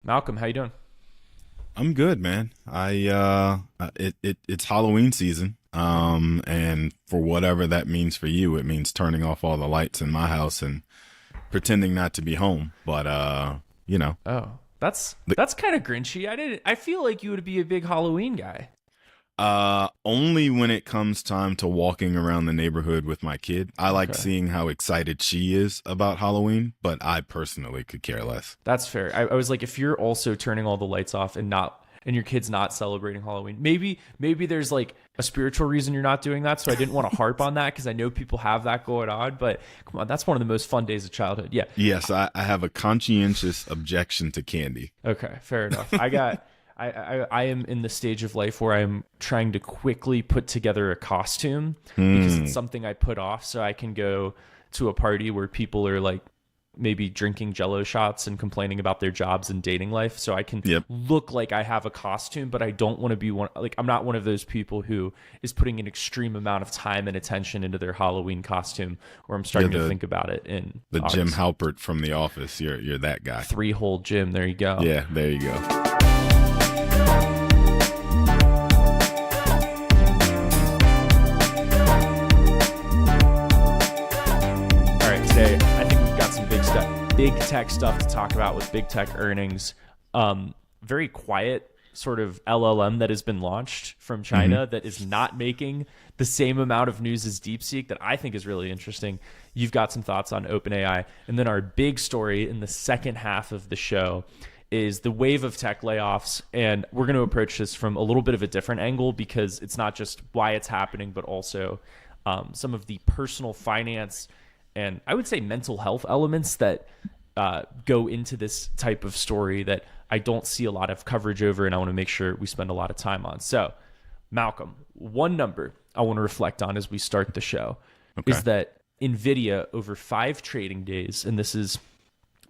Malcolm, how you doing? I'm good, man. It's Halloween season. And for whatever that means for you, it means turning off all the lights in my house and pretending not to be home. But you know, Oh, that's the, that's kind of grinchy. I feel like you would be a big Halloween guy. only when it comes time to walking around the neighborhood with my kid. I like Okay. seeing how excited she is about Halloween, but I personally could care less. That's fair. I was like, if you're also turning all the lights off and your kid's not celebrating Halloween, maybe there's like a spiritual reason you're not doing that. So I didn't want to harp on that because I know people have that going on. But come on, that's one of the most fun days of childhood. Yeah. Yes, I have a conscientious objection to candy. Okay, fair enough. I am in the stage of life where I'm trying to quickly put together a costume because it's something I put off so I can go to a party where people are like maybe drinking jello shots and complaining about their jobs and dating life, so I can Yep. look like I have a costume, but I don't want to be one, like I'm not one of those people who is putting an extreme amount of time and attention into their Halloween costume where I'm starting You're to the think about it in the Jim August. Halpert from The Office. You're that guy. Three-hole gym, there you go. Yeah, there you go. All right, today I think we've got some big tech stuff to talk about with big tech earnings. Very quiet sort of LLM that has been launched from China that is not making the same amount of news as DeepSeek that I think is really interesting. You've got some thoughts on OpenAI, and then our big story in the second half of the show is the wave of tech layoffs, and we're going to approach this from a little bit of a different angle because it's not just why it's happening, but also some of the personal finance and I would say mental health elements that go into this type of story that I don't see a lot of coverage over, and I want to make sure we spend a lot of time on. So, Malcolm, one number I want to reflect on as we start the show Okay. is that Nvidia over 5 trading days, and this is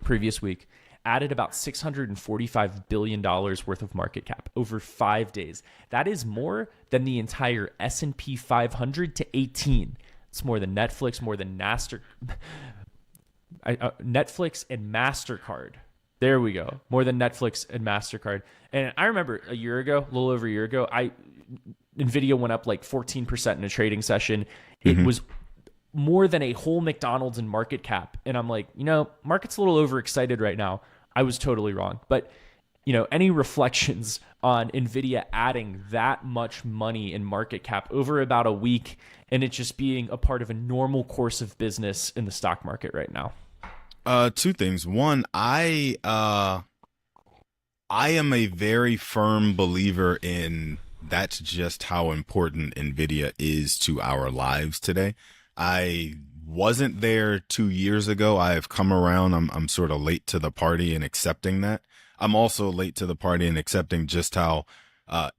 previous week, added about $645 billion worth of market cap over 5 days. That is more than the entire S&P 500 to 18. It's more than Netflix, more than Netflix and MasterCard. There we go. More than Netflix and MasterCard. And I remember a year ago, a little over a year ago, Nvidia went up like 14% in a trading session. It was more than a whole McDonald's in market cap. And I'm like, market's a little overexcited right now. I was totally wrong. But, any reflections on Nvidia adding that much money in market cap over about a week and it just being a part of a normal course of business in the stock market right now? Two things. One, I am a very firm believer in that's just how important Nvidia is to our lives today. I wasn't there 2 years ago. I have come around. I'm sort of late to the party in accepting that. I'm also late to the party in accepting just how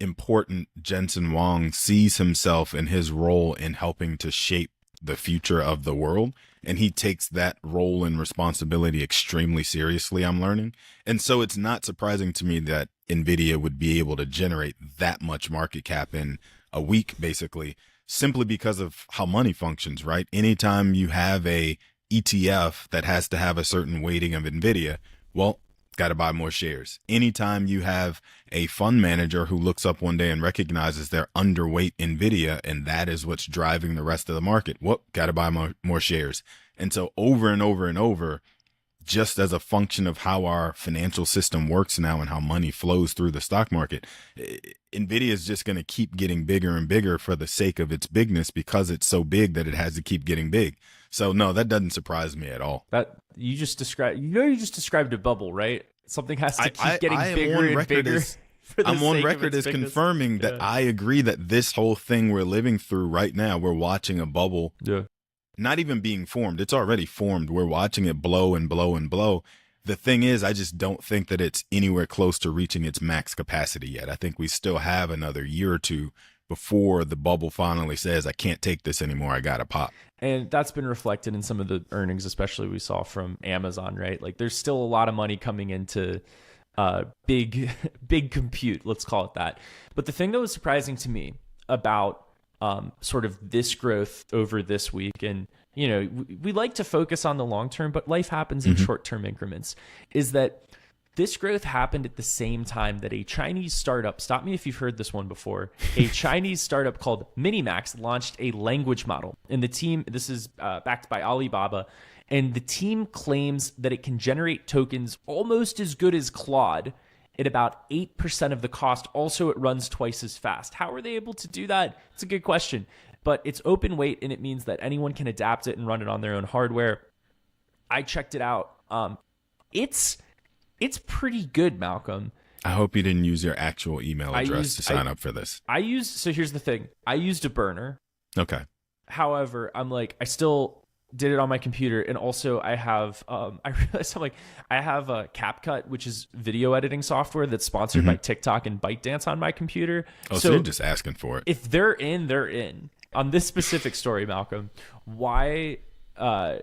important Jensen Huang sees himself and his role in helping to shape the future of the world. And he takes that role and responsibility extremely seriously, I'm learning. And so it's not surprising to me that Nvidia would be able to generate that much market cap in a week, basically, simply because of how money functions, right? Anytime you have a ETF that has to have a certain weighting of Nvidia, well, got to buy more shares. Anytime you have a fund manager who looks up one day and recognizes they're underweight Nvidia, and that is what's driving the rest of the market, well, got to buy more shares. And so over and over and over, just as a function of how our financial system works now and how money flows through the stock market, Nvidia is just going to keep getting bigger and bigger for the sake of its bigness, because it's so big that it has to keep getting big. So no, that doesn't surprise me at all. That you just described a bubble, right? Something has to keep getting I am bigger on and record bigger. as for the I'm on sake of record its as bigness. confirming that Yeah. I agree that this whole thing we're living through right now, we're watching a bubble Yeah. not even being formed. It's already formed. We're watching it blow and blow and blow. The thing is, I just don't think that it's anywhere close to reaching its max capacity yet. I think we still have another year or two before the bubble finally says, I can't take this anymore. I got to pop. And that's been reflected in some of the earnings, especially we saw from Amazon, right? Like there's still a lot of money coming into big compute, let's call it that. But the thing that was surprising to me about sort of this growth over this week, and we like to focus on the long term, but life happens in short term increments, is that This growth happened at the same time that a Chinese startup, stop me if you've heard this one before, a Chinese startup called Minimax launched a language model. And the team, this is backed by Alibaba, and the team claims that it can generate tokens almost as good as Claude at about 8% of the cost. Also, it runs twice as fast. How are they able to do that? It's a good question. But it's open weight, and it means that anyone can adapt it and run it on their own hardware. I checked it out. It's pretty good, Malcolm. I hope you didn't use your actual email address to sign up for this. So here's the thing. I used a burner. Okay. However, I still did it on my computer, and also I have I realized I have a CapCut, which is video editing software that's sponsored by TikTok and ByteDance on my computer. So you're just asking for it. If they're in, they're in. On this specific story, Malcolm, why I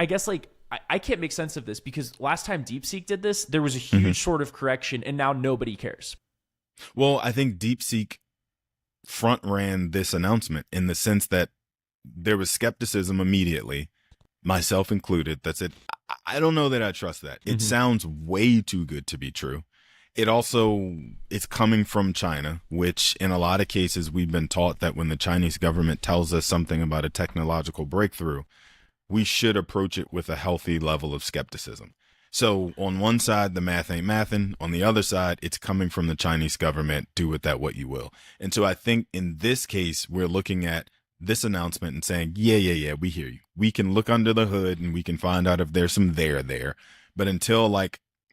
guess I can't make sense of this, because last time DeepSeek did this, there was a huge sort of correction, and now nobody cares. Well, I think DeepSeek front ran this announcement in the sense that there was skepticism immediately, myself included, that said, I don't know that I trust that. It sounds way too good to be true. It's coming from China, which in a lot of cases, we've been taught that when the Chinese government tells us something about a technological breakthrough, we should approach it with a healthy level of skepticism. So on one side, the math ain't mathin'. On the other side, it's coming from the Chinese government. Do with that what you will. And so I think in this case, we're looking at this announcement and saying, yeah, we hear you. We can look under the hood and we can find out if there's some there. But until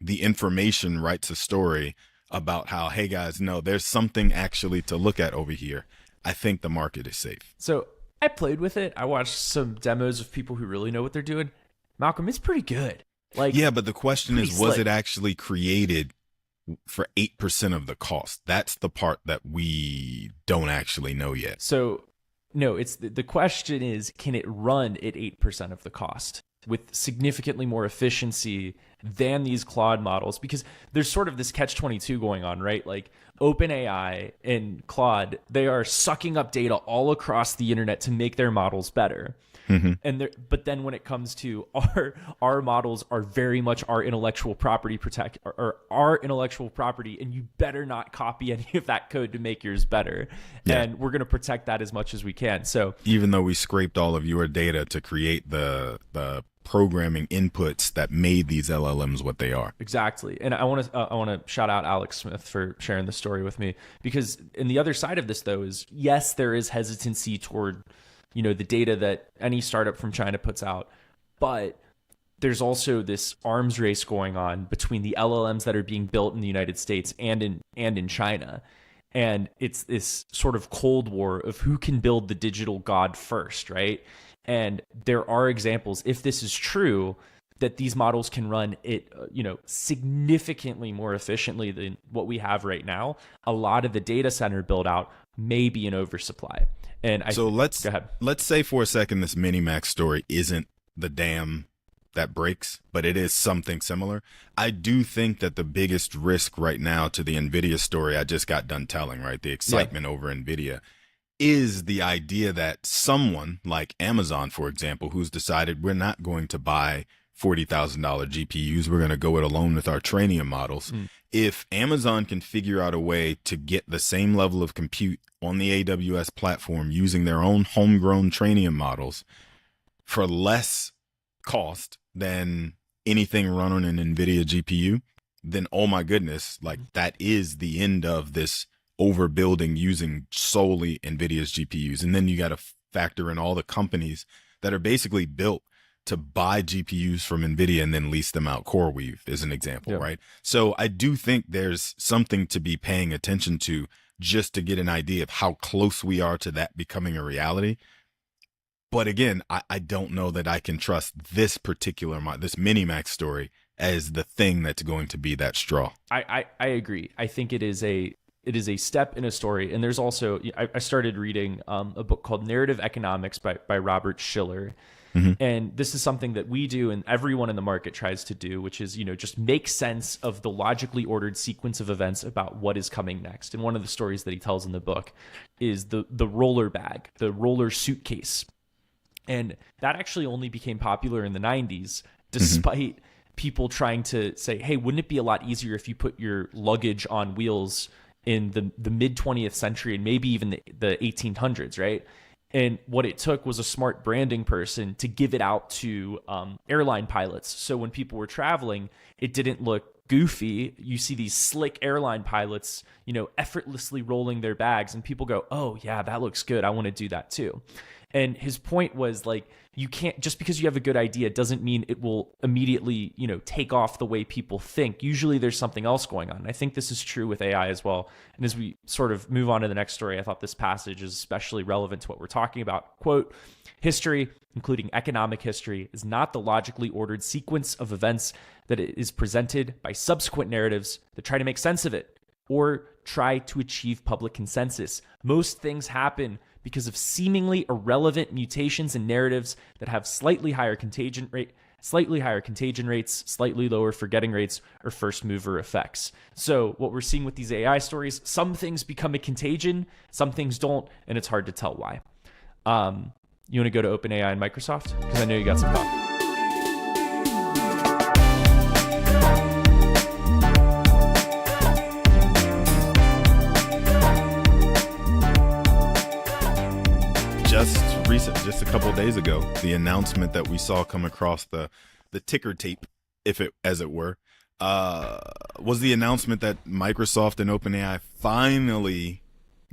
the information writes a story about how, hey guys, no, there's something actually to look at over here, I think the market is safe. So I played with it. I watched some demos of people who really know what they're doing. Malcolm, it's pretty good. Yeah, but the question is, was it actually created for 8% of the cost? That's the part that we don't actually know yet. So no, it's the question is, can it run at 8% of the cost with significantly more efficiency than these Claude models? Because there's sort of this catch-22 going on, right? Like OpenAI and Claude, they are sucking up data all across the internet to make their models better. But then when it comes to our models are very much our intellectual property or our intellectual property, and you better not copy any of that code to make yours better. Yeah. And we're going to protect that as much as we can. So even though we scraped all of your data to create the programming inputs that made these LLMs what they are. Exactly. And I want to shout out Alex Smith for sharing the story with me, because in the other side of this though is, yes, there is hesitancy toward the data that any startup from China puts out, but there's also this arms race going on between the LLMs that are being built in the United States and in China. And it's this sort of Cold War of who can build the digital god first, right? And there are examples, if this is true, that these models can run it, significantly more efficiently than what we have right now. A lot of the data center build out may be in oversupply. And go ahead. Let's say for a second this Minimax story isn't the dam that breaks, but it is something similar. I do think that the biggest risk right now to the Nvidia story I just got done telling, right? The excitement over Nvidia is the idea that someone like Amazon, for example, who's decided we're not going to buy $40,000 GPUs, we're going to go it alone with our Trainium models. If Amazon can figure out a way to get the same level of compute on the AWS platform using their own homegrown Trainium models for less cost than anything run on an Nvidia GPU, then oh my goodness, that is the end of this overbuilding using solely Nvidia's GPUs. And then you got to factor in all the companies that are basically built to buy GPUs from Nvidia and then lease them out. CoreWeave is an example, right? So I do think there's something to be paying attention to, just to get an idea of how close we are to that becoming a reality. But again, I don't know that I can trust this particular this Minimax story as the thing that's going to be that straw. I agree. I think it is a step in a story. And there's also, I started reading a book called Narrative Economics by Robert Schiller. And this is something that we do and everyone in the market tries to do, which is, just make sense of the logically ordered sequence of events about what is coming next. And one of the stories that he tells in the book is the roller bag, the roller suitcase. And that actually only became popular in the 90s, despite people trying to say, hey, wouldn't it be a lot easier if you put your luggage on wheels in the mid 20th century and maybe even the 1800s, right? And what it took was a smart branding person to give it out to airline pilots. So when people were traveling, it didn't look goofy. You see these slick airline pilots, effortlessly rolling their bags, and people go, oh yeah, that looks good. I want to do that too. And his point was like, you can't, just because you have a good idea doesn't mean it will immediately, take off the way people think. Usually there's something else going on. And I think this is true with AI as well. And as we sort of move on to the next story, I thought this passage is especially relevant to what we're talking about. Quote, history, including economic history, is not the logically ordered sequence of events that it is presented by subsequent narratives that try to make sense of it or try to achieve public consensus. Most things happen because of seemingly irrelevant mutations in narratives that have slightly higher contagion rates, slightly lower forgetting rates, or first mover effects. So what we're seeing with these AI stories, some things become a contagion, some things don't, and it's hard to tell why. You want to go to OpenAI and Microsoft? Because I know you got some thoughts. Just a couple of days ago, the announcement that we saw come across the ticker tape, as it were, was the announcement that Microsoft and OpenAI finally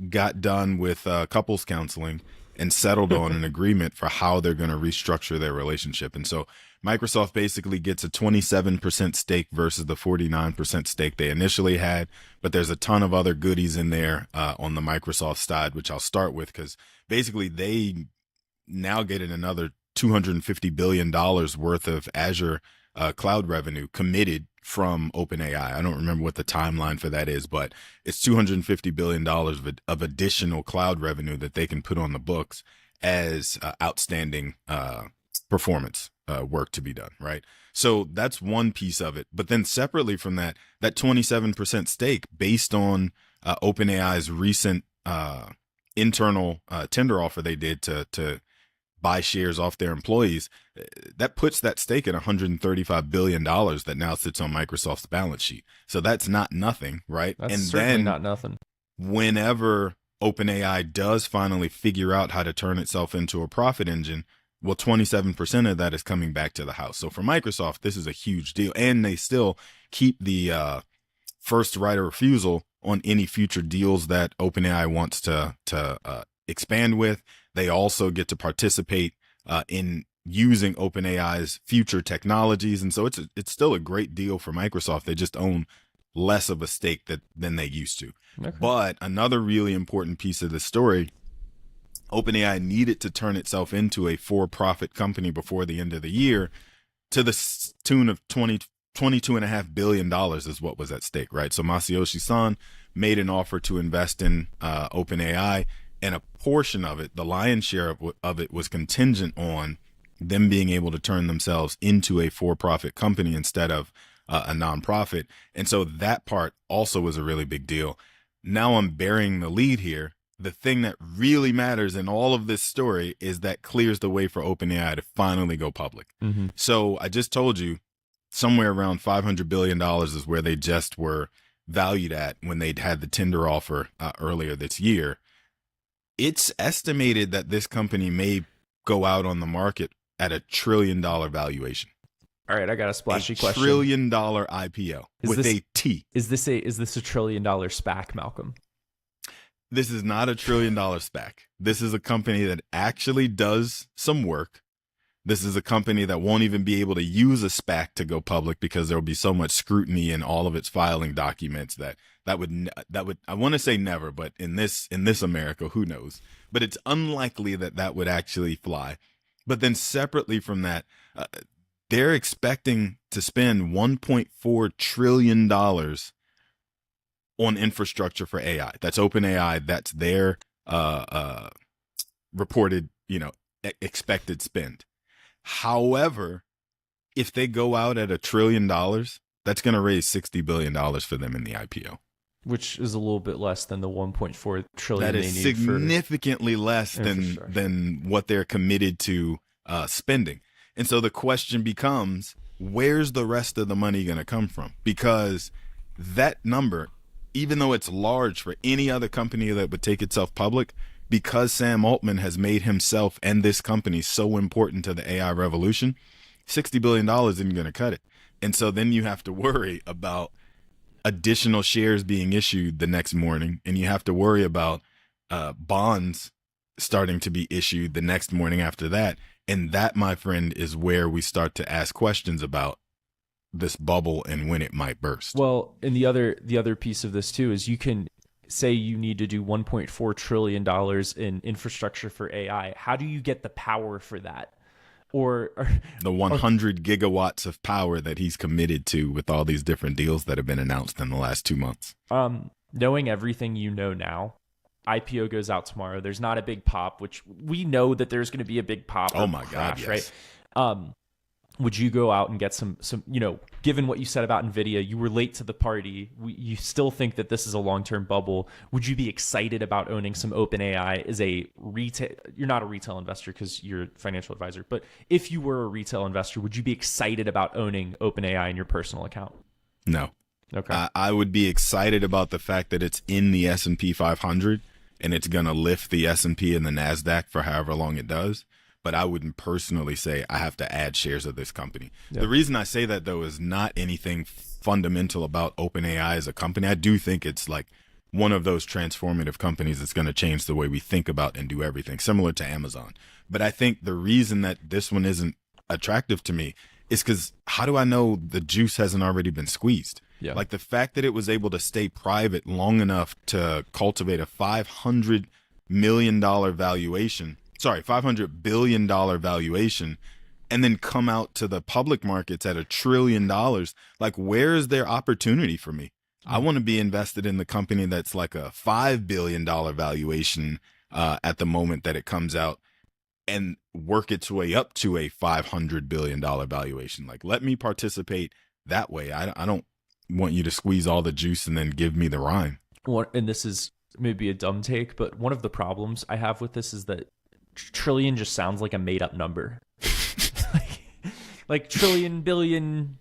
got done with couples counseling and settled on an agreement for how they're going to restructure their relationship. And so Microsoft basically gets a 27% stake versus the 49% stake they initially had. But there's a ton of other goodies in there on the Microsoft side, which I'll start with, because basically they now get another $250 billion worth of Azure cloud revenue committed from OpenAI. I don't remember what the timeline for that is, but it's $250 billion of additional cloud revenue that they can put on the books as outstanding performance work to be done, right? So that's one piece of it. But then separately from that 27% stake based on OpenAI's recent internal tender offer they did to buy shares off their employees, that puts that stake at $135 billion that now sits on Microsoft's balance sheet. So that's not nothing, right? That's and certainly then not nothing. Whenever OpenAI does finally figure out how to turn itself into a profit engine, well, 27% of that is coming back to the house. So for Microsoft, this is a huge deal. And they still keep the first right of refusal on any future deals that OpenAI wants to expand with. They also get to participate in using OpenAI's future technologies. And so it's still a great deal for Microsoft. They just own less of a stake than they used to. Okay. But another really important piece of the story, OpenAI needed to turn itself into a for-profit company before the end of the year to the tune of $22.5 billion is what was at stake, right? So Masayoshi Son made an offer to invest in OpenAI, and a portion of it, the lion's share of it, was contingent on them being able to turn themselves into a for-profit company instead of a nonprofit. And so that part also was a really big deal. Now I'm bearing the lead here. The thing that really matters in all of this story is that clears the way for OpenAI to finally go public. Mm-hmm. So I just told you somewhere around $500 billion is where they just were valued at when they'd had the tender offer earlier this year. It's estimated that this company may go out on the market at $1 trillion valuation. All right, I got a splashy question. $1 trillion IPO with a T. Is this a $1 trillion SPAC, Malcolm? This is not $1 trillion SPAC. This is a company that actually does some work. This is a company that won't even be able to use a SPAC to go public because there will be so much scrutiny in all of its filing documents that would I want to say never, but in this America, who knows? But it's unlikely that would actually fly. But then separately from that, they're expecting to spend $1.4 trillion on infrastructure for AI. That's OpenAI. That's their reported, expected spend. However, if they go out at $1 trillion, that's going to raise $60 billion for them in the IPO. Which is a little bit less than the 1.4 trillion. That is significantly less than what they're committed to spending. And so the question becomes, where's the rest of the money going to come from? Because that number, even though it's large for any other company that would take itself public, because Sam Altman has made himself and this company so important to the AI revolution, $60 billion isn't going to cut it. And so then you have to worry about additional shares being issued the next morning, and you have to worry about bonds starting to be issued the next morning after that. And that, my friend, is where we start to ask questions about this bubble and when it might burst. Well, and the other piece of this too is you can say you need to do $1.4 trillion in infrastructure for AI. How do you get the power for that? Or the 100 gigawatts of power that he's committed to with all these different deals that have been announced in the last 2 months. Knowing everything you know now, IPO goes out tomorrow. There's not a big pop, which we know that there's going to be a big pop. Oh my crash, God, yes. Right? Would you go out and get some, given what you said about Nvidia, you were late to the party. You still think that this is a long-term bubble. Would you be excited about owning some OpenAI as a retail? You're not a retail investor because you're a financial advisor, but if you were a retail investor, would you be excited about owning OpenAI in your personal account? No. Okay. I would be excited about the fact that it's in the S&P 500 and it's going to lift the S&P and the NASDAQ for however long it does. But I wouldn't personally say I have to add shares of this company. Yeah. The reason I say that, though, is not anything fundamental about OpenAI as a company. I do think it's like one of those transformative companies that's going to change the way we think about and do everything, similar to Amazon. But I think the reason that this one isn't attractive to me is because how do I know the juice hasn't already been squeezed? Yeah. Like the fact that it was able to stay private long enough to cultivate a $500 billion valuation, and then come out to the public markets at $1 trillion. Like, where is their opportunity for me? I want to be invested in the company that's like a $5 billion valuation at the moment that it comes out and work its way up to a $500 billion valuation. Like, let me participate that way. I don't want you to squeeze all the juice and then give me the rind. Well, and this is maybe a dumb take, but one of the problems I have with this is that trillion just sounds like a made up number. like trillion, billion,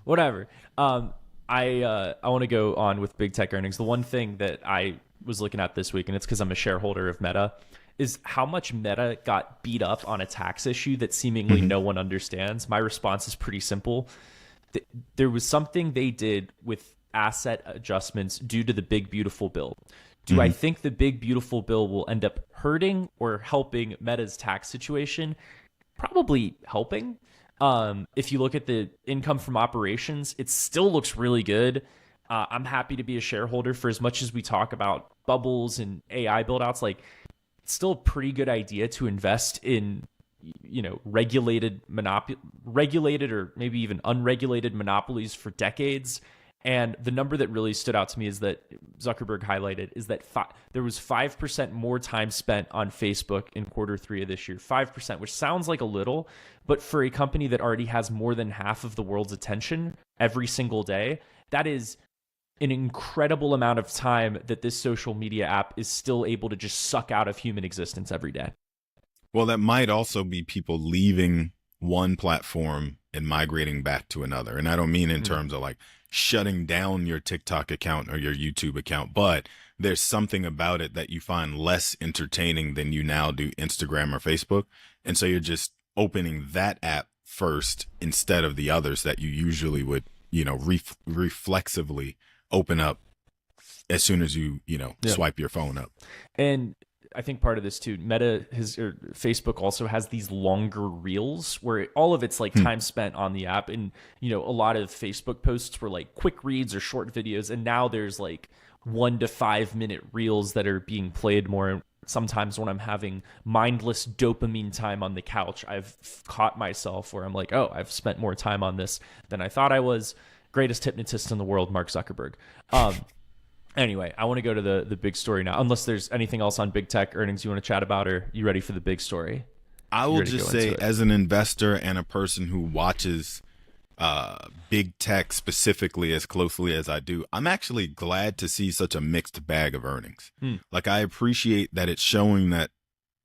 whatever. I want to go on with big tech earnings. The one thing that I was looking at this week, and it's because I'm a shareholder of Meta, is how much Meta got beat up on a tax issue that seemingly no one understands. My response is pretty simple. There was something they did with asset adjustments due to the big beautiful bill. Do I think the big beautiful bill will end up hurting or helping Meta's tax situation? Probably helping. If you look at the income from operations, it still looks really good. I'm happy to be a shareholder. For as much as we talk about bubbles and AI buildouts, like it's still a pretty good idea to invest in, regulated or maybe even unregulated monopolies for decades. And the number that really stood out to me is that Zuckerberg highlighted is that there was 5% more time spent on Facebook in Q3 of this year. 5%, which sounds like a little, but for a company that already has more than half of the world's attention every single day, that is an incredible amount of time that this social media app is still able to just suck out of human existence every day. Well, that might also be people leaving one platform and migrating back to another. And I don't mean in terms of like shutting down your TikTok account or your YouTube account, but there's something about it that you find less entertaining than you now do Instagram or Facebook. And so you're just opening that app first instead of the others that you usually would, reflexively open up as soon as you, swipe your phone up. And I think part of this too, Facebook also has these longer reels where all of it's like time spent on the app. And, a lot of Facebook posts were like quick reads or short videos. And now there's like 1 to 5 minute reels that are being played more. Sometimes when I'm having mindless dopamine time on the couch, I've caught myself where I'm like, oh, I've spent more time on this than I thought I was. Greatest hypnotist in the world, Mark Zuckerberg. Anyway, I want to go to the big story now, unless there's anything else on big tech earnings you want to chat about, or you ready for the big story? I will just say, as an investor and a person who watches big tech specifically as closely as I do, I'm actually glad to see such a mixed bag of earnings. Like, I appreciate that it's showing that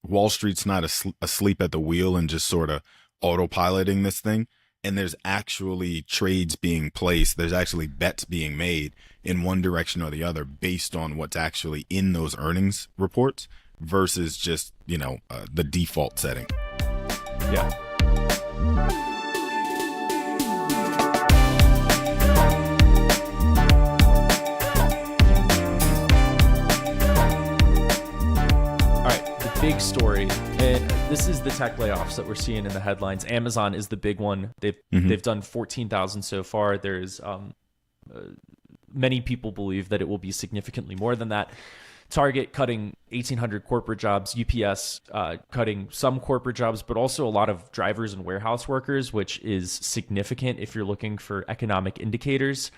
Wall Street's not asleep at the wheel and just sort of autopiloting this thing. and there's actually trades being placed, there's actually bets being made in one direction or the other based on what's actually in those earnings reports versus just, the default setting. Yeah. Big story, and this is the tech layoffs that we're seeing in the headlines. Amazon is the big one. They've done 14,000 so far. There's many people believe that it will be significantly more than that. Target cutting 1,800 corporate jobs, UPS cutting some corporate jobs, but also a lot of drivers and warehouse workers, which is significant if you're looking for economic indicators.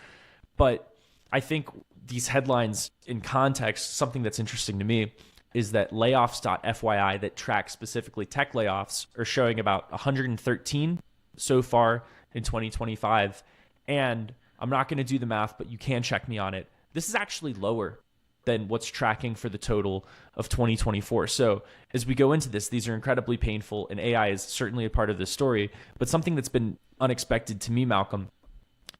But I think these headlines in context, something that's interesting to me is that layoffs.fyi that tracks specifically tech layoffs are showing about 113 so far in 2025. And I'm not going to do the math, but you can check me on it. This is actually lower than what's tracking for the total of 2024. So as we go into this, these are incredibly painful, and AI is certainly a part of this story. But something that's been unexpected to me, Malcolm,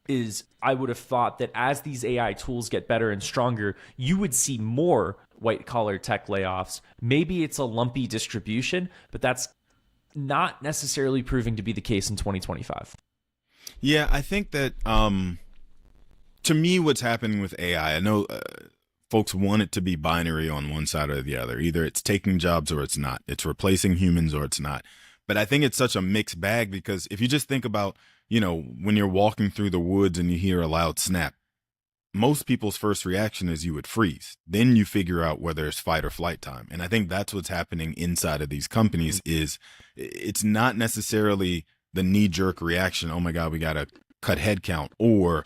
is I would have thought that as these AI tools get better and stronger, you would see more white-collar tech layoffs. Maybe it's a lumpy distribution, but that's not necessarily proving to be the case in 2025. Yeah, I think that to me, what's happening with AI, I know folks want it to be binary on one side or the other. Either it's taking jobs or it's not. It's replacing humans or it's not. But I think it's such a mixed bag because if you just think about, when you're walking through the woods and you hear a loud snap, most people's first reaction is you would freeze. Then you figure out whether it's fight or flight time. And I think that's what's happening inside of these companies is it's not necessarily the knee-jerk reaction, oh my God, we got to cut headcount, or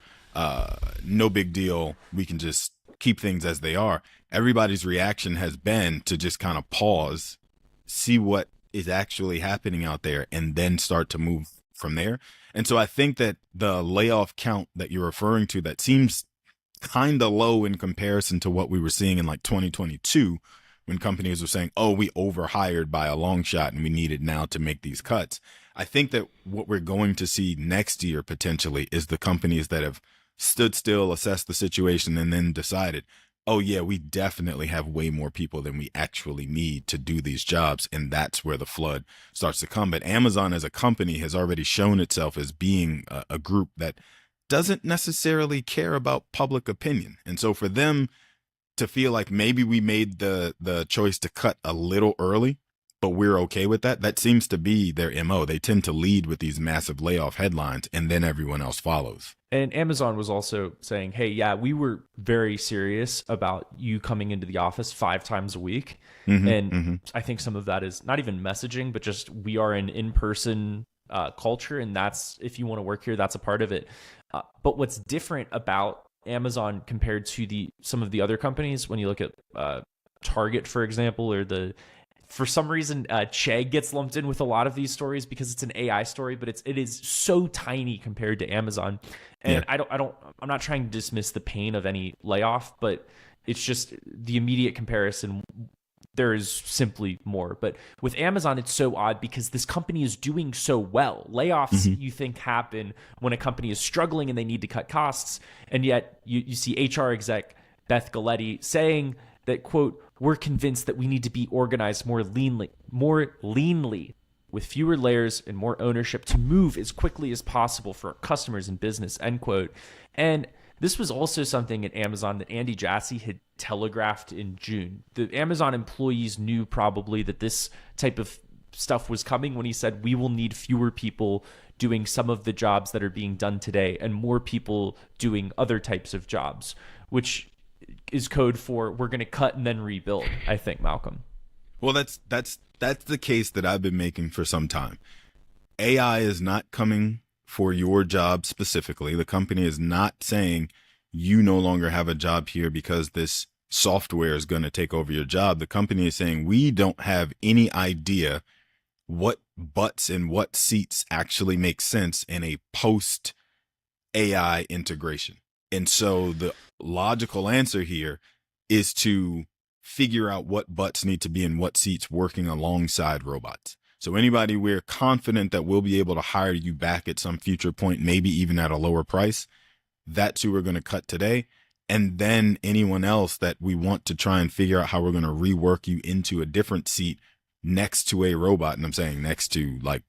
no big deal, we can just keep things as they are. Everybody's reaction has been to just kind of pause, see what is actually happening out there, and then start to move from there. And so I think that the layoff count that you're referring to that seems kind of low in comparison to what we were seeing in like 2022 when companies were saying, oh, we overhired by a long shot and we need it now to make these cuts. I think that what we're going to see next year potentially is the companies that have stood still, assessed the situation, and then decided, oh yeah, we definitely have way more people than we actually need to do these jobs. And that's where the flood starts to come. But Amazon as a company has already shown itself as being a group that doesn't necessarily care about public opinion. And so for them to feel like maybe we made the choice to cut a little early, but we're okay with that, that seems to be their MO. They tend to lead with these massive layoff headlines and then everyone else follows. And Amazon was also saying, hey, yeah, we were very serious about you coming into the office 5 times a week. I think some of that is not even messaging, but just we are an in-person culture. And that's, if you want to work here, that's a part of it. But what's different about Amazon compared to some of the other companies, when you look at Target, for example, or for some reason, Chegg gets lumped in with a lot of these stories because it's an AI story, but it is so tiny compared to Amazon. And yeah. I'm not trying to dismiss the pain of any layoff, but it's just the immediate comparison. There is simply more. But with Amazon, it's so odd because this company is doing so well. Layoffs, you think, happen when a company is struggling and they need to cut costs. And yet you see HR exec Beth Galetti saying that, quote, we're convinced that we need to be organized more leanly with fewer layers and more ownership to move as quickly as possible for our customers and business, end quote. And this was also something at Amazon that Andy Jassy had telegraphed in June. The Amazon employees knew probably that this type of stuff was coming when he said, we will need fewer people doing some of the jobs that are being done today and more people doing other types of jobs, which is code for we're going to cut and then rebuild, I think, Malcolm. Well, that's the case that I've been making for some time. AI is not coming for your job specifically. The company is not saying you no longer have a job here because this software is going to take over your job. The company is saying we don't have any idea what butts and what seats actually make sense in a post AI integration. And so the logical answer here is to figure out what butts need to be in what seats working alongside robots. So anybody we're confident that we'll be able to hire you back at some future point, maybe even at a lower price, that's who we're going to cut today. And then anyone else that we want to try and figure out how we're going to rework you into a different seat next to a robot. And I'm saying next to, like,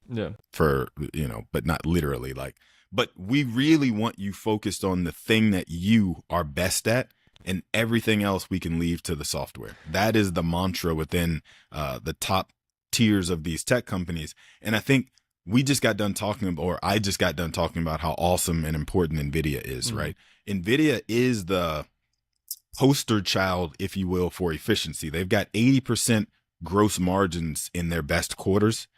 for, you know, but not literally, like, but we really want you focused on the thing that you are best at, and everything else we can leave to the software. That is the mantra within the top tiers of these tech companies. And I think we just got done talking about, or I just got done talking about how awesome and important Nvidia is, right? Nvidia is the poster child, if you will, for efficiency. They've got 80% gross margins in their best quarters.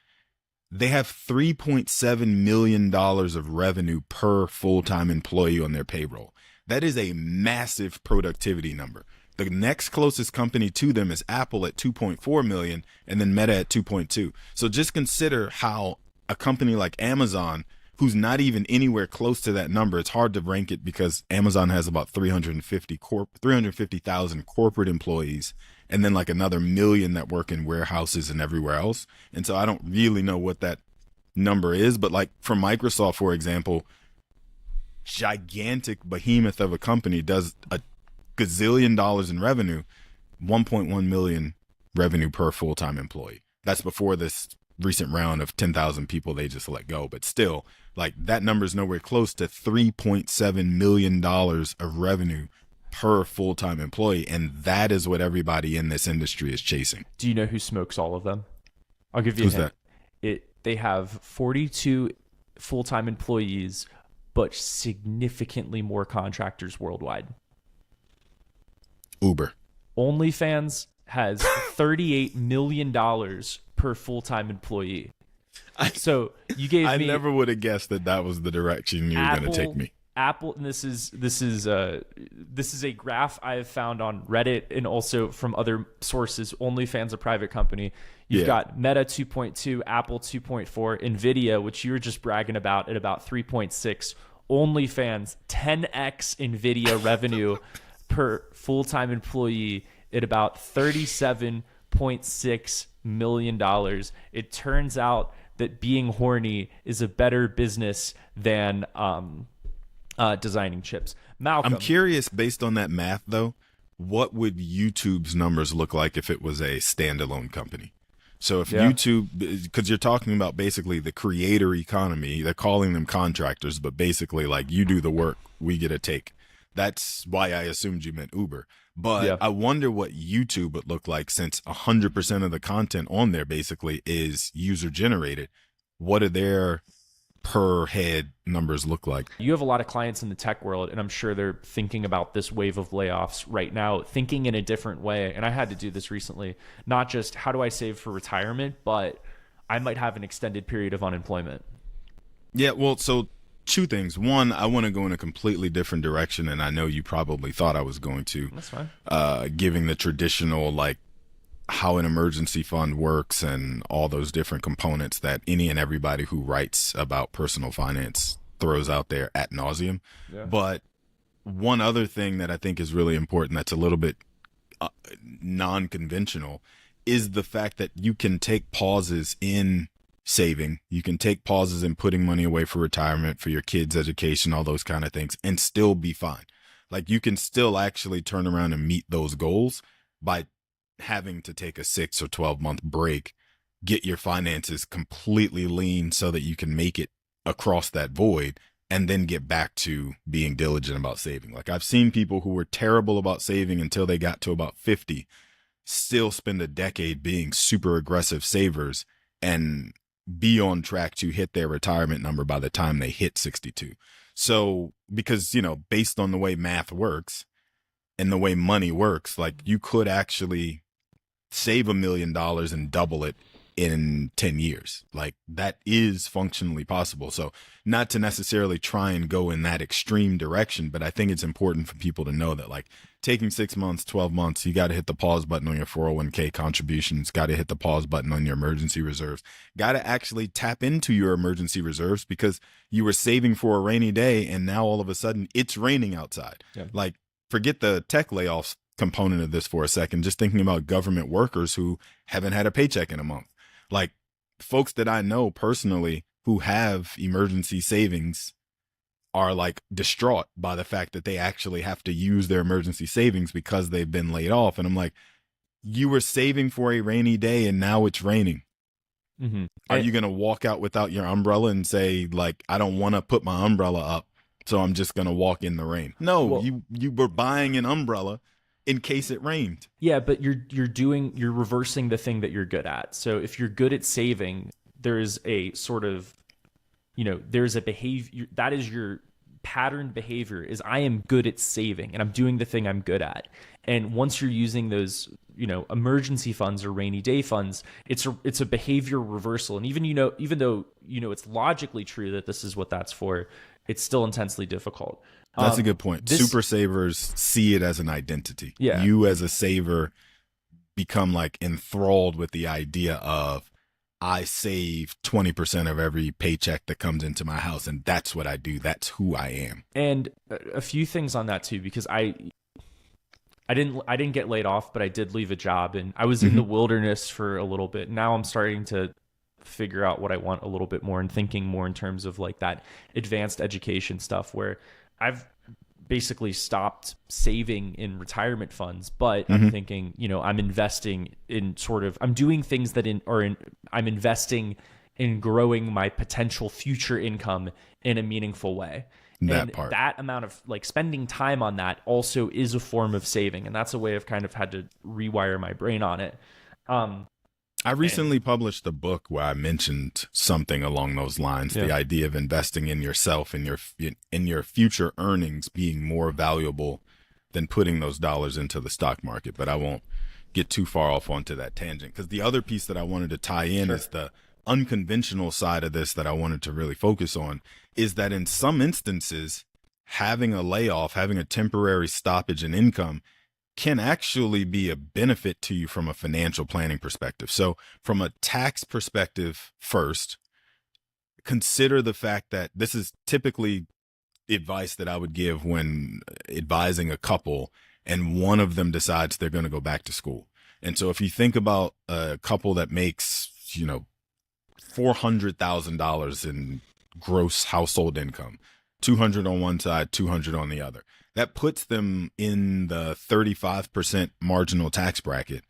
They have $3.7 million of revenue per full-time employee on their payroll. That is a massive productivity number. The next closest company to them is Apple at 2.4 million, and then Meta at 2.2. So just consider how a company like Amazon, who's not even anywhere close to that number, it's hard to rank it because Amazon has about 350,000 corporate employees, and then like another million that work in warehouses and everywhere else. And so I don't really know what that number is, but like for Microsoft, for example, gigantic behemoth of a company does a gazillion dollars in revenue, 1.1 million revenue per full-time employee. That's before this recent round of 10,000 people they just let go. But still, like, that number is nowhere close to $3.7 million of revenue per full-time employee. And that is what everybody in this industry is chasing. Do you know who smokes all of them? I'll give you a hint. They have 42 full-time employees, but significantly more contractors worldwide. Uber. OnlyFans has $38 million per full-time employee. So you gave me. I never would have guessed that was the direction you were going to take me. Apple, and this is a graph I have found on Reddit and also from other sources. OnlyFans, a private company. You've got Meta 2.2, Apple 2.4, Nvidia, which you were just bragging about, at about 3.6. OnlyFans 10x Nvidia revenue per full-time employee at about $37.6 million. It turns out that being horny is a better business than designing chips. Malcolm, I'm curious, based on that math though, what would YouTube's numbers look like if it was a standalone company? So if YouTube, because you're talking about basically the creator economy, they're calling them contractors, but basically like you do the work, we get a take. That's why I assumed you meant Uber. But I wonder what YouTube would look like, since 100% of the content on there basically is user generated. What are their per head numbers look like? You have a lot of clients in the tech world, and I'm sure they're thinking about this wave of layoffs right now, thinking in a different way. And I had to do this recently, not just how do I save for retirement, but I might have an extended period of unemployment. Yeah, well, so two things. One, I want to go in a completely different direction, and I know you probably thought I was going to. That's fine. Giving the traditional, like, how an emergency fund works and all those different components that any and everybody who writes about personal finance throws out there ad nauseum. But one other thing that I think is really important, that's a little bit non-conventional, is the fact that you can take pauses in saving. You can take pauses in putting money away for retirement, for your kids' education, all those kind of things, and still be fine. Like, you can still actually turn around and meet those goals by having to take a 6 or 12-month break, get your finances completely lean so that you can make it across that void, and then get back to being diligent about saving. Like, I've seen people who were terrible about saving until they got to about 50 still spend a decade being super aggressive savers and be on track to hit their retirement number by the time they hit 62. So, because, you know, based on the way math works and the way money works, like, you could actually save $1 million and double it in 10 years. Like, that is functionally possible. So, not to necessarily try and go in that extreme direction, but I think it's important for people to know that, like, taking 6 months, 12 months, you got to hit the pause button on your 401k contributions, got to hit the pause button on your emergency reserves, got to actually tap into your emergency reserves because you were saving for a rainy day and now all of a sudden it's raining outside. Like, forget the tech layoffs component of this for a second, just thinking about government workers who haven't had a paycheck in a month. Like, folks that I know personally who have emergency savings are like distraught by the fact that they actually have to use their emergency savings because they've been laid off. And I'm like, you were saving for a rainy day and now it's raining. Mm-hmm. Are you going to walk out without your umbrella and say, like, I don't want to put my umbrella up, so I'm just going to walk in the rain? No, Well, you were buying an umbrella in case it rained. yeah, but you're reversing the thing that you're good at. So if you're good at saving, there's a sort of, there's a behavior that is your patterned behavior is I am good at saving and I'm doing the thing I'm good at. And once you're using those, emergency funds or rainy day funds, it's a behavior reversal. And even though it's logically true that this is what that's for, it's still intensely difficult. That's a good point. Super savers see it as an identity. Yeah. You as a saver become like enthralled with the idea of, I save 20% of every paycheck that comes into my house, and that's what I do. That's who I am. And a few things on that too, because I didn't get laid off, but I did leave a job, and I was in the wilderness for a little bit. Now I'm starting to figure out what I want a little bit more and thinking more in terms of like that advanced education stuff where I've basically stopped saving in retirement funds, but I'm thinking, I'm investing in I'm doing things that I'm investing in growing my potential future income in a meaningful way. That amount of like spending time on that also is a form of saving. And that's a way I've kind of had to rewire my brain on it. I recently published a book where I mentioned something along those lines, the idea of investing in yourself and your future earnings being more valuable than putting those dollars into the stock market. But I won't get too far off onto that tangent, because the other piece that I wanted to tie in is the unconventional side of this that I wanted to really focus on, is that in some instances, having a layoff, having a temporary stoppage in income can actually be a benefit to you from a financial planning perspective. So from a tax perspective first, consider the fact that this is typically advice that I would give when advising a couple and one of them decides they're going to go back to school. And so if you think about a couple that makes, $400,000 in gross household income, 200 on one side, 200 on the other, that puts them in the 35% marginal tax bracket.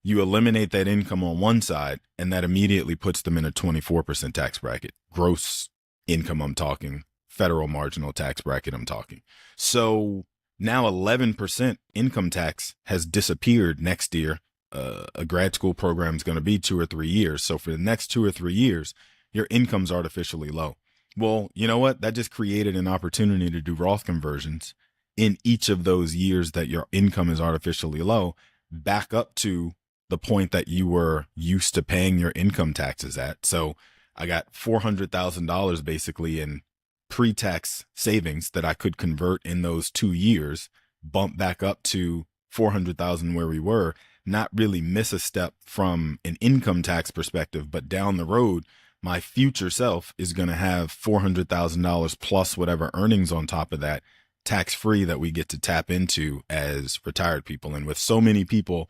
You eliminate that income on one side, and that immediately puts them in a 24% tax bracket. Gross income, I'm talking. Federal marginal tax bracket, I'm talking. So now 11% income tax has disappeared next year. A grad school program is going to be 2 or 3 years. So for the next 2 or 3 years, your income's artificially low. Well, you know what? That just created an opportunity to do Roth conversions in each of those years that your income is artificially low, back up to the point that you were used to paying your income taxes at. So I got $400,000 basically in pre-tax savings that I could convert in those 2 years, bump back up to 400,000 where we were, not really miss a step from an income tax perspective, but down the road, my future self is going to have $400,000 plus whatever earnings on top of that, tax-free, that we get to tap into as retired people. And with so many people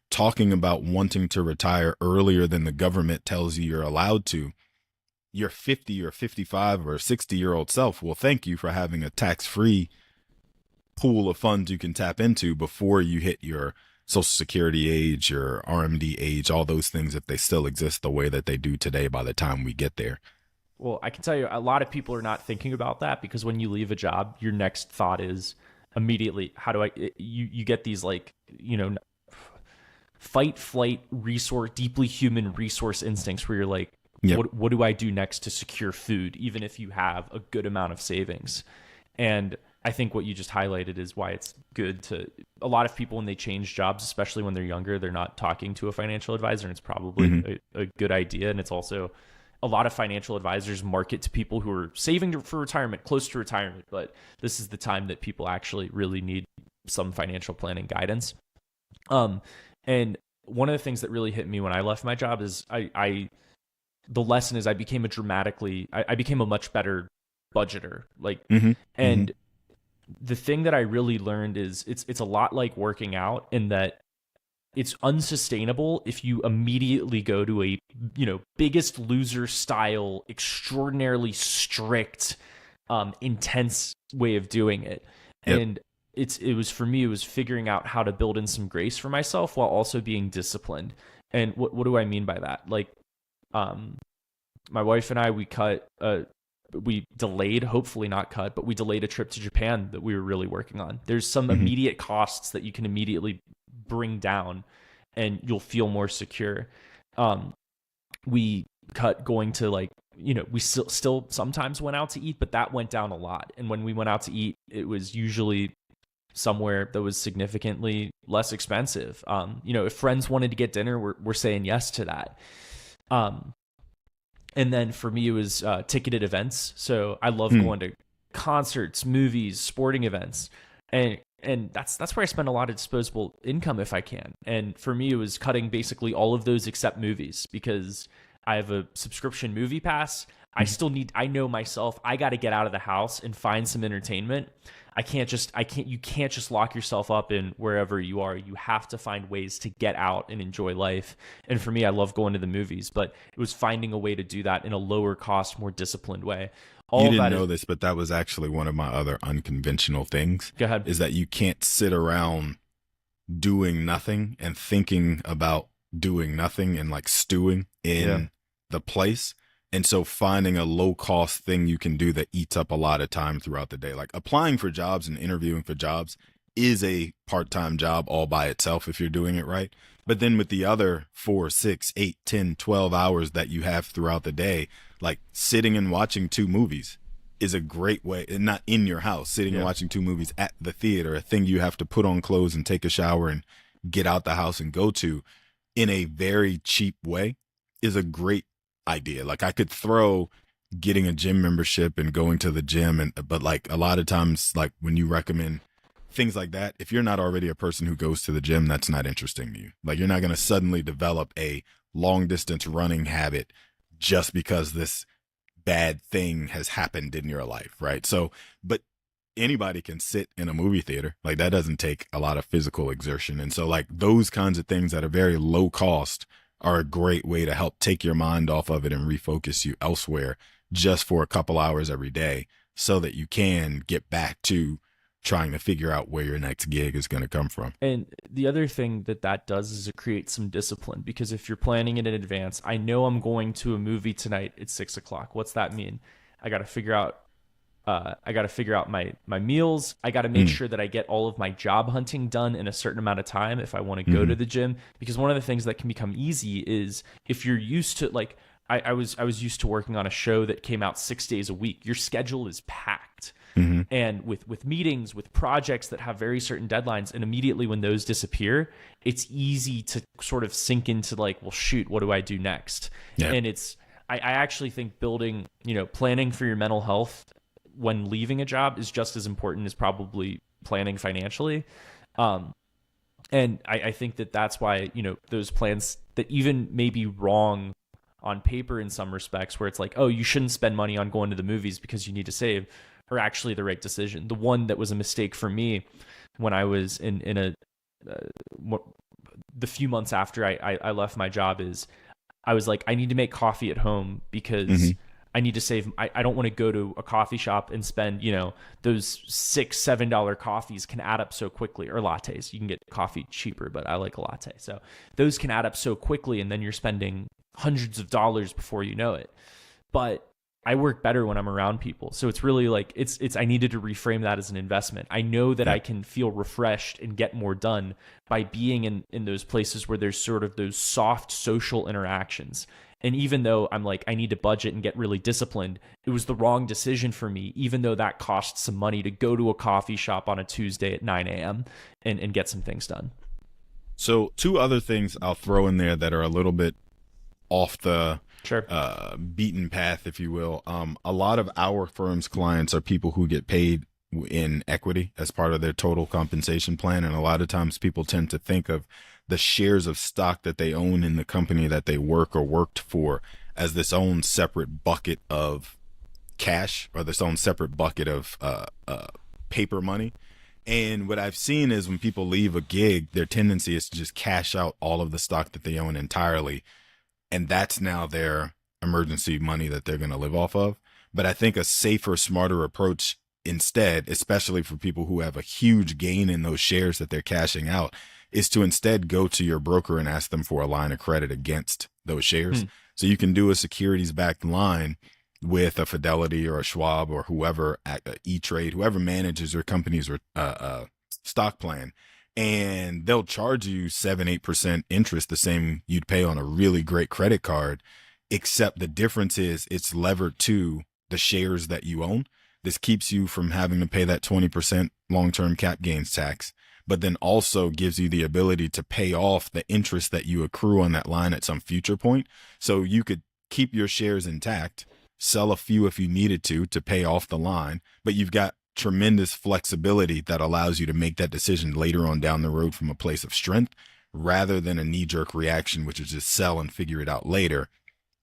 talking about wanting to retire earlier than the government tells you you're allowed to, your 50 or 55 or 60-year-old self will thank you for having a tax-free pool of funds you can tap into before you hit your Social Security age, your RMD age, all those things, if they still exist the way that they do today by the time we get there. Well, I can tell you a lot of people are not thinking about that, because when you leave a job, your next thought is immediately, how do you get these like, fight, flight, resource, deeply human resource instincts where you're like, what do I do next to secure food, even if you have a good amount of savings? And I think what you just highlighted is why it's good to, a lot of people when they change jobs, especially when they're younger, they're not talking to a financial advisor, and it's probably a good idea. And it's also, a lot of financial advisors market to people who are saving for retirement, close to retirement, but this is the time that people actually really need some financial planning guidance. And one of the things that really hit me when I left my job is the lesson is I became a much better budgeter. The thing that I really learned is it's a lot like working out, in that it's unsustainable if you immediately go to a, Biggest Loser style, extraordinarily strict, intense way of doing it. Yep. And it was for me, it was figuring out how to build in some grace for myself while also being disciplined. And what do I mean by that? Like, my wife and I, we delayed, hopefully not cut, but we delayed a trip to Japan that we were really working on. There's some immediate costs that you can immediately bring down and you'll feel more secure. We cut going to, like, we still sometimes went out to eat, but that went down a lot. And when we went out to eat, it was usually somewhere that was significantly less expensive. If friends wanted to get dinner, we're saying yes to that. And then for me, it was ticketed events. So I love going to concerts, movies, sporting events. And that's where I spend a lot of disposable income if I can. And for me, it was cutting basically all of those except movies, because I have a subscription movie pass. I know myself, I got to get out of the house and find some entertainment. You can't just lock yourself up in wherever you are. You have to find ways to get out and enjoy life. And for me, I love going to the movies, but it was finding a way to do that in a lower cost, more disciplined way. You didn't know this, but that was actually one of my other unconventional things. Go ahead. Is that you can't sit around doing nothing and thinking about doing nothing and like stewing in the place. And so finding a low cost thing you can do that eats up a lot of time throughout the day, like applying for jobs and interviewing for jobs is a part-time job all by itself if you're doing it right. But then with the other 4, 6, 8, 10, 12 hours that you have throughout the day, like sitting and watching 2 movies is a great way, and not in your house, sitting and watching 2 movies at the theater, a thing you have to put on clothes and take a shower and get out the house and go to in a very cheap way is a great idea. Like I could throw getting a gym membership and going to the gym, but like a lot of times, like when you recommend things like that, if you're not already a person who goes to the gym, that's not interesting to you. Like you're not going to suddenly develop a long distance running habit just because this bad thing has happened in your life, right? So, but anybody can sit in a movie theater. Like that doesn't take a lot of physical exertion. And so like those kinds of things that are very low cost are a great way to help take your mind off of it and refocus you elsewhere just for a couple hours every day so that you can get back to trying to figure out where your next gig is going to come from. And the other thing that does is it creates some discipline, because if you're planning it in advance, I know I'm going to a movie tonight at 6:00. What's that mean? I got to figure out my meals. I got to make sure that I get all of my job hunting done in a certain amount of time if I want to go to the gym. Because one of the things that can become easy is if you're used to, like, I was used to working on a show that came out 6 days a week. Your schedule is packed. And with meetings, with projects that have very certain deadlines, and immediately when those disappear, it's easy to sort of sink into like, well, shoot, what do I do next? Yeah. And I actually think building, planning for your mental health when leaving a job is just as important as probably planning financially. And I think that's why, those plans that even may be wrong on paper in some respects, where it's like, oh, you shouldn't spend money on going to the movies because you need to save, are actually the right decision. The one that was a mistake for me when I was in the few months after I left my job is I was like, I need to make coffee at home because I need to save. I don't want to go to a coffee shop and spend, those $6-7 coffees can add up so quickly, or lattes. You can get coffee cheaper, but I like a latte. So those can add up so quickly, and then you're spending hundreds of dollars before you know it. But I work better when I'm around people. So it's really like, I needed to reframe that as an investment. I know that I can feel refreshed and get more done by being in those places where there's sort of those soft social interactions. And even though I'm like, I need to budget and get really disciplined, it was the wrong decision for me, even though that cost some money to go to a coffee shop on a Tuesday at 9 a.m. and get some things done. So 2 other things I'll throw in there that are a little bit off the beaten path, if you will. A lot of our firm's clients are people who get paid in equity as part of their total compensation plan. And a lot of times people tend to think of the shares of stock that they own in the company that they work or worked for as this own separate bucket of cash, or this own separate bucket of paper money. And what I've seen is when people leave a gig, their tendency is to just cash out all of the stock that they own entirely. And that's now their emergency money that they're going to live off of. But I think a safer, smarter approach instead, especially for people who have a huge gain in those shares that they're cashing out, is to instead go to your broker and ask them for a line of credit against those shares. So you can do a securities backed line with a Fidelity or a Schwab or whoever at E-Trade, whoever manages your company's stock plan, and they'll charge you 7-8% interest, the same you'd pay on a really great credit card, except the difference is it's levered to the shares that you own. This keeps you from having to pay that 20% long-term cap gains tax, but then also gives you the ability to pay off the interest that you accrue on that line at some future point. So you could keep your shares intact, sell a few if you needed to pay off the line, but you've got tremendous flexibility that allows you to make that decision later on down the road from a place of strength rather than a knee-jerk reaction, which is just sell and figure it out later,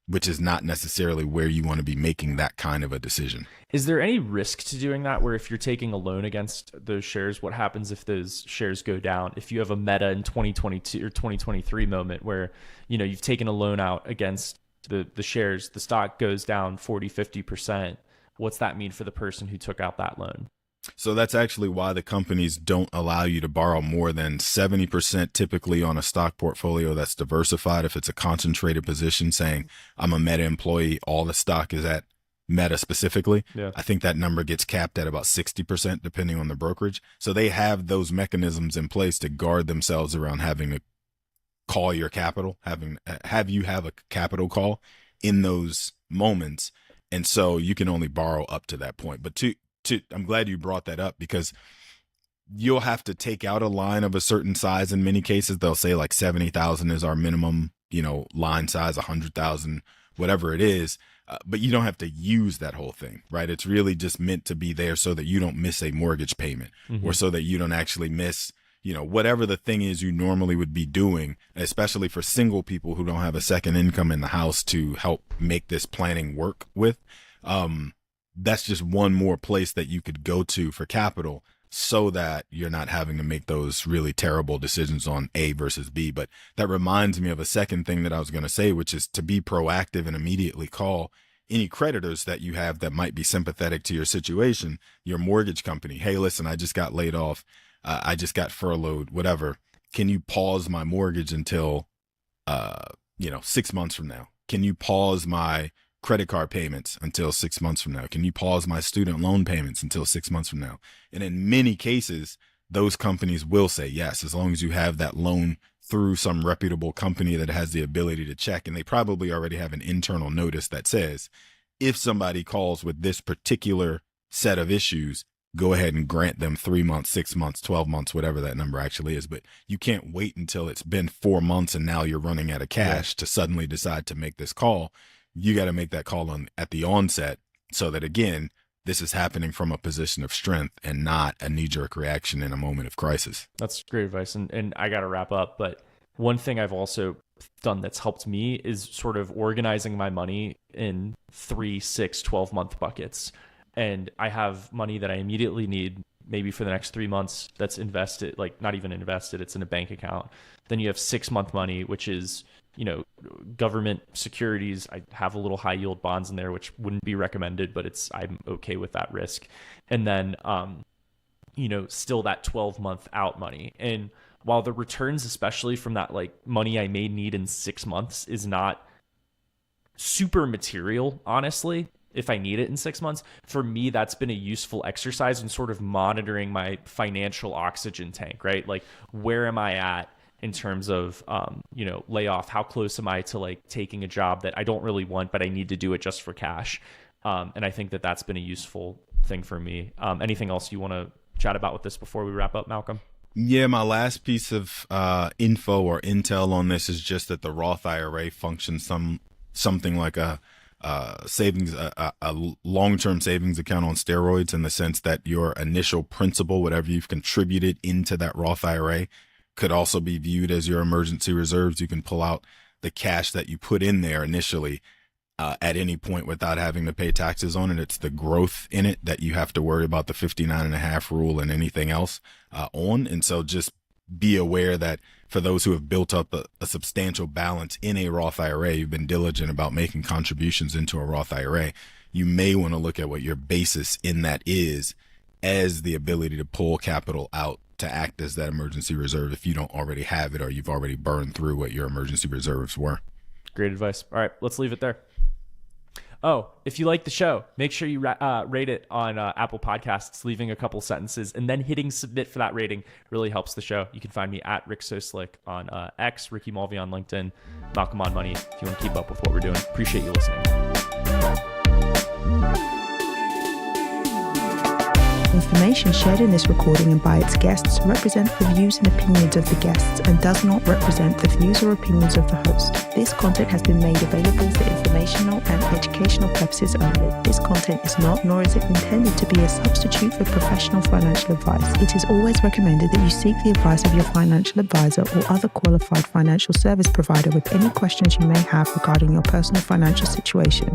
which is not necessarily where you want to be making that kind of a decision. Is there any risk to doing that, where if you're taking a loan against those shares, what happens if those shares go down? If you have a Meta in 2022 or 2023 moment where, you've taken a loan out against the shares, the stock goes down 40-50%, what's that mean for the person who took out that loan? So that's actually why the companies don't allow you to borrow more than 70% typically on a stock portfolio that's diversified. If it's a concentrated position, saying I'm a Meta employee, all the stock is at Meta specifically. Yeah. I think that number gets capped at about 60% depending on the brokerage. So they have those mechanisms in place to guard themselves around having to call your capital, have you have a capital call in those moments. And so you can only borrow up to that point. But I'm glad you brought that up, because you'll have to take out a line of a certain size. In many cases, they'll say like 70,000 is our minimum, line size, 100,000, whatever it is. But you don't have to use that whole thing, right? It's really just meant to be there so that you don't miss a mortgage payment, or so that you don't actually miss, whatever the thing is you normally would be doing, especially for single people who don't have a second income in the house to help make this planning work with. That's just one more place that you could go to for capital so that you're not having to make those really terrible decisions on A versus B. But that reminds me of a second thing that I was going to say, which is to be proactive and immediately call any creditors that you have that might be sympathetic to your situation, your mortgage company. Hey, listen, I just got laid off. I just got furloughed, whatever. Can you pause my mortgage until, 6 months from now? Can you pause my credit card payments until 6 months from now? Can you pause my student loan payments until 6 months from now? And in many cases, those companies will say yes, as long as you have that loan through some reputable company that has the ability to check. And they probably already have an internal notice that says, if somebody calls with this particular set of issues, go ahead and grant them 3 months, 6 months, 12 months, whatever that number actually is. But you can't wait until it's been 4 months and now you're running out of cash to suddenly decide to make this call. You got to make that call at the onset, so that, again, this is happening from a position of strength and not a knee-jerk reaction in a moment of crisis. That's great advice. And I got to wrap up. But one thing I've also done that's helped me is sort of organizing my money in 3, 6, 12-month buckets. And I have money that I immediately need, maybe for the next 3 months, that's invested, like not even invested, it's in a bank account. Then you have 6-month money, which is, government securities. I have a little high yield bonds in there, which wouldn't be recommended, but I'm okay with that risk. And then, still that 12-month out money. And while the returns, especially from that like money I may need in 6 months, is not super material, honestly, if I need it in 6 months, for me, that's been a useful exercise in sort of monitoring my financial oxygen tank, right? Like, where am I at in terms of, layoff? How close am I to like taking a job that I don't really want, but I need to do it just for cash? And I think that that's been a useful thing for me. Anything else you want to chat about with this before we wrap up, Malcolm? Yeah, my last piece of info or intel on this is just that the Roth IRA functions something like a long-term savings account on steroids, in the sense that your initial principal, whatever you've contributed into that Roth IRA, could also be viewed as your emergency reserves. You can pull out the cash that you put in there initially at any point without having to pay taxes on it. It's the growth in it that you have to worry about the 59.5 rule and anything else on. And so just be aware that for those who have built up a substantial balance in a Roth IRA, you've been diligent about making contributions into a Roth IRA, you may want to look at what your basis in that is as the ability to pull capital out to act as that emergency reserve if you don't already have it or you've already burned through what your emergency reserves were. Great advice. All right, let's leave it there. Oh, if you like the show, make sure you rate it on Apple Podcasts, leaving a couple sentences, and then hitting submit for that rating really helps the show. You can find me at Rick So Slick on X, Ricky Mulvey on LinkedIn, Malcolm on Money if you want to keep up with what we're doing. Appreciate you listening. Information shared in this recording and by its guests represent the views and opinions of the guests and does not represent the views or opinions of the host. This content has been made available for informational and educational purposes only. This content is not, nor is it intended to be a substitute for professional financial advice. It is always recommended that you seek the advice of your financial advisor or other qualified financial service provider with any questions you may have regarding your personal financial situation.